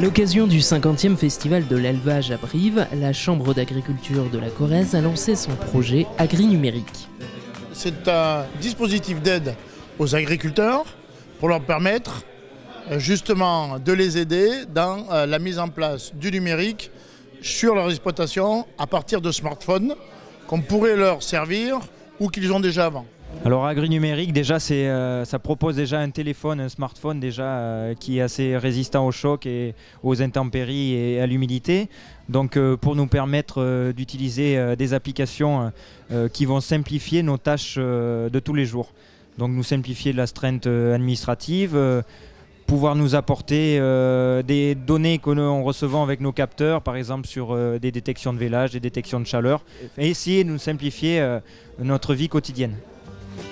À l'occasion du 50e festival de l'élevage à Brive, la Chambre d'agriculture de la Corrèze a lancé son projet Agri-Numérique. C'est un dispositif d'aide aux agriculteurs pour leur permettre justement de les aider dans la mise en place du numérique sur leur exploitation à partir de smartphones qu'on pourrait leur servir ou qu'ils ont déjà avant. Alors Agri-Numérique, déjà ça propose déjà un téléphone, un smartphone déjà qui est assez résistant au choc et aux intempéries et à l'humidité. Donc pour nous permettre d'utiliser des applications qui vont simplifier nos tâches de tous les jours. Donc nous simplifier l'astreinte administrative, pouvoir nous apporter des données que nous recevons avec nos capteurs, par exemple sur des détections de vélage, des détections de chaleur, et essayer de nous simplifier notre vie quotidienne.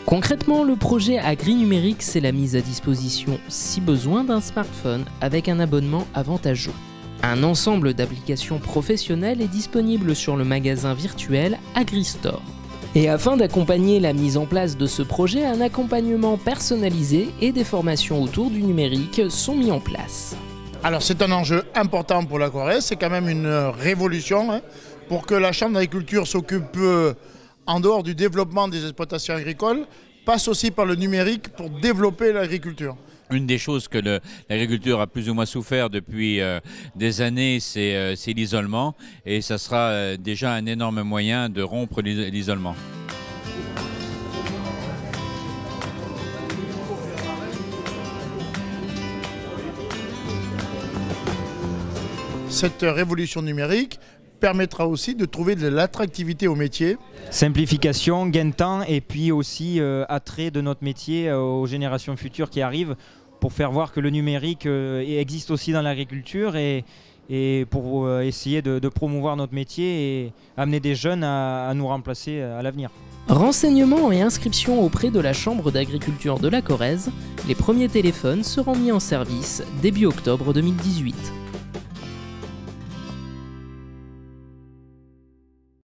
Concrètement, le projet Agri-Numérique, c'est la mise à disposition, si besoin, d'un smartphone avec un abonnement avantageux. Un ensemble d'applications professionnelles est disponible sur le magasin virtuel AgriStore. Et afin d'accompagner la mise en place de ce projet, un accompagnement personnalisé et des formations autour du numérique sont mis en place. Alors c'est un enjeu important pour la Corrèze, c'est quand même une révolution pour que la Chambre d'agriculture s'occupe en dehors du développement des exploitations agricoles, passe aussi par le numérique pour développer l'agriculture. Une des choses que l'agriculture a plus ou moins souffert depuis des années, c'est l'isolement. Et ça sera déjà un énorme moyen de rompre l'isolement. Cette révolution numérique permettra aussi de trouver de l'attractivité au métier. Simplification, gain de temps et puis aussi attrait de notre métier aux générations futures qui arrivent pour faire voir que le numérique existe aussi dans l'agriculture et pour essayer de promouvoir notre métier et amener des jeunes à nous remplacer à l'avenir. Renseignements et inscriptions auprès de la Chambre d'agriculture de la Corrèze, les premiers téléphones seront mis en service début octobre 2018.